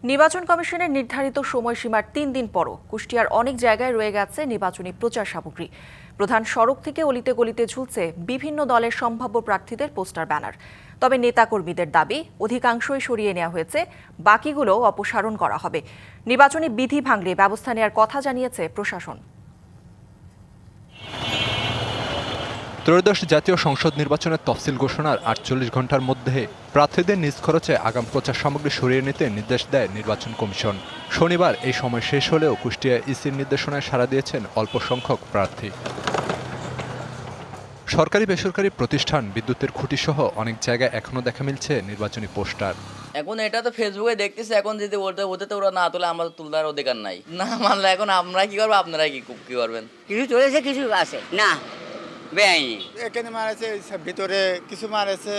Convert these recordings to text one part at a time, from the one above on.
নির্বাচন কমিশনের নির্ধারিত সময়সীমার ৩ দিন পরও কুষ্টিয়ার অনেক জায়গায় রয়ে গেছে নির্বাচনী প্রচার সামগ্রী। প্রধান সড়ক থেকে অলিতে গলিতে ঝুলছে বিভিন্ন দলের সম্ভাব্য প্রার্থীদের পোস্টার ব্যানার। তবে নেতাকর্মীদের দাবি অধিকাংশই সরিয়ে নেওয়া হয়েছে, বাকিগুলো অপসারণ করা হবে। নির্বাচনী বিধি ভাঙলে ব্যবস্থা নেওয়ার কথা জানিয়েছে প্রশাসন। ত্রয়োদশ জাতীয় সংসদ নির্বাচনের তফসিল ঘোষণার ৪৮ ঘণ্টার মধ্যে প্রার্থীদের নিজ খরচে আগাম প্রচার সামগ্রী সরিয়ে নিতে নির্দেশ দেয় নির্বাচন কমিশন। শনিবার এই সময় শেষ হলেও কুষ্টিয়া ইসির নির্দেশনায় সাড়া দিয়েছেন অল্প সংখ্যক প্রার্থী। সরকারি বেসরকারি প্রতিষ্ঠান, বিদ্যুতের খুঁটিসহ অনেক জায়গায় এখনো দেখা মিলছে নির্বাচনী পোস্টার। এখন এটা তো ফেসবুকে দেখতেছি, এখন যদি ওতে তো ওরা না তোলে, আমরা তোলার অধিকার নাই। না মানলে এখন আমরা কি করবো, আপনারা কি করবেন? কিছু চলেছে, কিছু আছে না বেআইনি। এখানে মারেছে, ভিতরে কিছু মারেছে,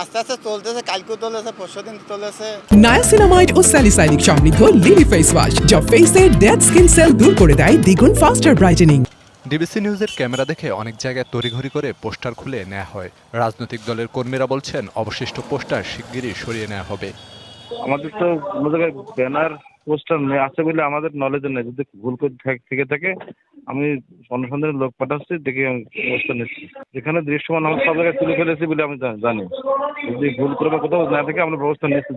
আস্তে আস্তে চলতেছে। কালকেও চলেছে, পরশুদিন চলেছে। নায়াসিনামাইড ও স্যালিসাইলিক সমৃদ্ধ লিলি ফেস ওয়াশ, যা ফেসের ডেড স্কিন সেল দূর করে দেয় দ্বিগুণ ফাস্টার ব্রাইটেনিং। ডিবিসি নিউজের ক্যামেরা দেখে অনেক জায়গায় তড়িঘড়ি করে পোস্টার খুলে নেওয়া হয়। রাজনৈতিক দলের কর্মীরা বলছেন অবশিষ্ট পোস্টার শিগগিরই সরিয়ে নেওয়া হবে। আমাদের তো কোনো জায়গায় ব্যানার পোস্টার আছে বলে আমাদের নলেজে নেই। যদি ভুল করে থেকে থাকে আমি অনুসন্ধানের লোক পাঠাচ্ছি, দেখে আমি ব্যবস্থা নিচ্ছি। যেখানে দৃশ্যমান আমরা সব জায়গায় তুলে ফেলেছি বলে আমি জানি। যদি ভুল করে বা কোথাও না থাকে আমরা ব্যবস্থা নিচ্ছি।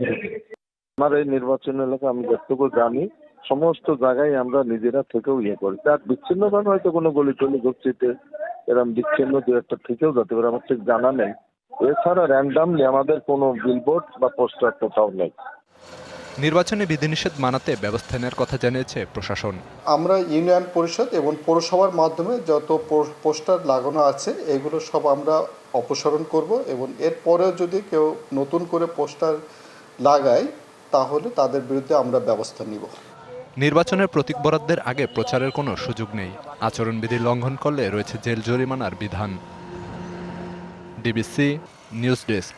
আমার এই নির্বাচন এলাকা আমি যতটুকু জানি সমস্ত জায়গায় আমরা নিজেরা থেকেও করি। তার বিচ্ছিন্নভাবে হয়তো কোনো গলি টলি গচ্ছিতে এরকম বিচ্ছিন্ন দু একটা থেকেও যেতে পারে, আমার ঠিক জানা নেই। এছাড়া র্যান্ডামলি আমাদের কোনো বিলবোর্ড বা পোস্টার কোথাও নেই। নির্বাচনী বিধিনিষেধ মানাতে ব্যবস্থা নেওয়ার কথা জানিয়েছে প্রশাসন। আমরা ইউনিয়ন পরিষদ এবং পৌরসভার মাধ্যমে যত পোস্টার লাগানো আছে এগুলো সব আমরা অপসারণ করব, এবং এরপরেও যদি কেউ নতুন করে পোস্টার লাগায় তাহলে তাদের বিরুদ্ধে আমরা ব্যবস্থা নিব। নির্বাচনের প্রতীক বরাদ্দের আগে প্রচারের কোনো সুযোগ নেই। আচরণবিধি লঙ্ঘন করলে রয়েছে জেল জরিমানার বিধান। DBC news desk.